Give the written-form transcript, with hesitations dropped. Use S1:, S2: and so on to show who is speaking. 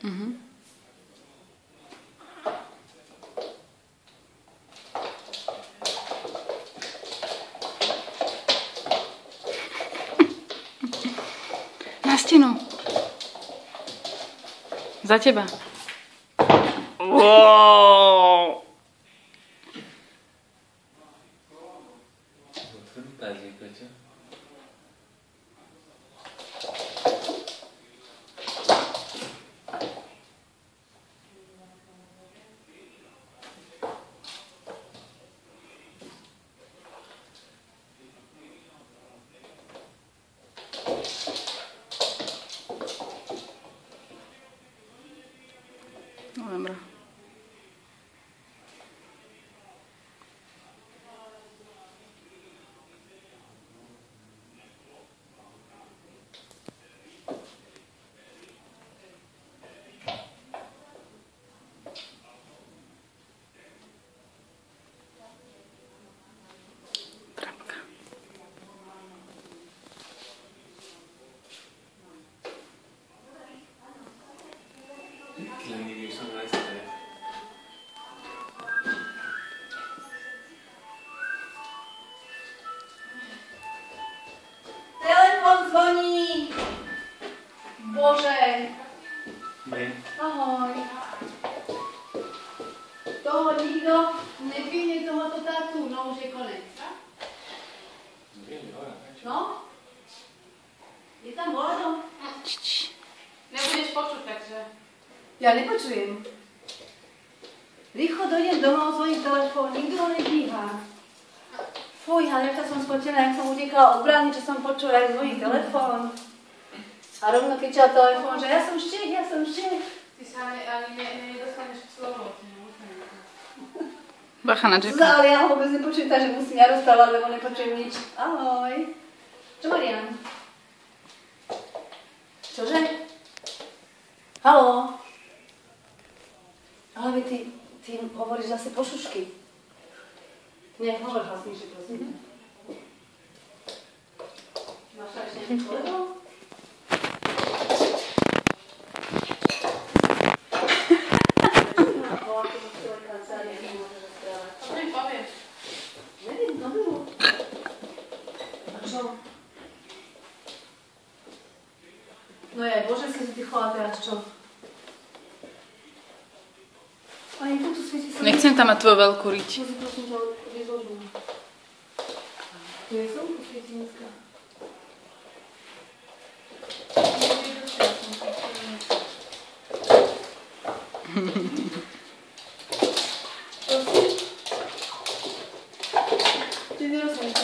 S1: Na stenu. Za teba. Wow. Dobra. Trapka.
S2: Telefon zvoní! Bože! Ahoj! Toho nikto nepíne tohoto tátu, no už je konec. No? Je tam volado?
S3: Nebudeš počuť, takže...
S2: Ja nepočujem. Rýchlo dojdem domov, zvoní telefón, nikto ho nedvíha. Fuj, ale jaká som spotená, jak som utekala od brány, čo som počula, jak zvoní telefón. A rovno kričal telefón, že ja som štiek.
S3: Ty sa ani nedostaneš k slovu.
S1: Bacha na Jacka.
S2: Ale ja ho vôbec nepočujem, takže musím ja rozprávať, lebo nepočujem nič. Ahoj. Čo, Marian? Čože? Haló? Ale ty hovoríš zase po šušky. Nie, hovor hlasnejšie, prosím. Máš tam ešte nejakých kolegov? Neviem, novelu. A čo? No je, boženské si ty chala teraz, čo? Ani tu svieti sa...
S1: Nechcem tam mať tvoju veľkú riť.
S2: Musím prosím ťa vyzložiť. Tu je slnko svieti dneska. Prosím? Ty nerozumíš.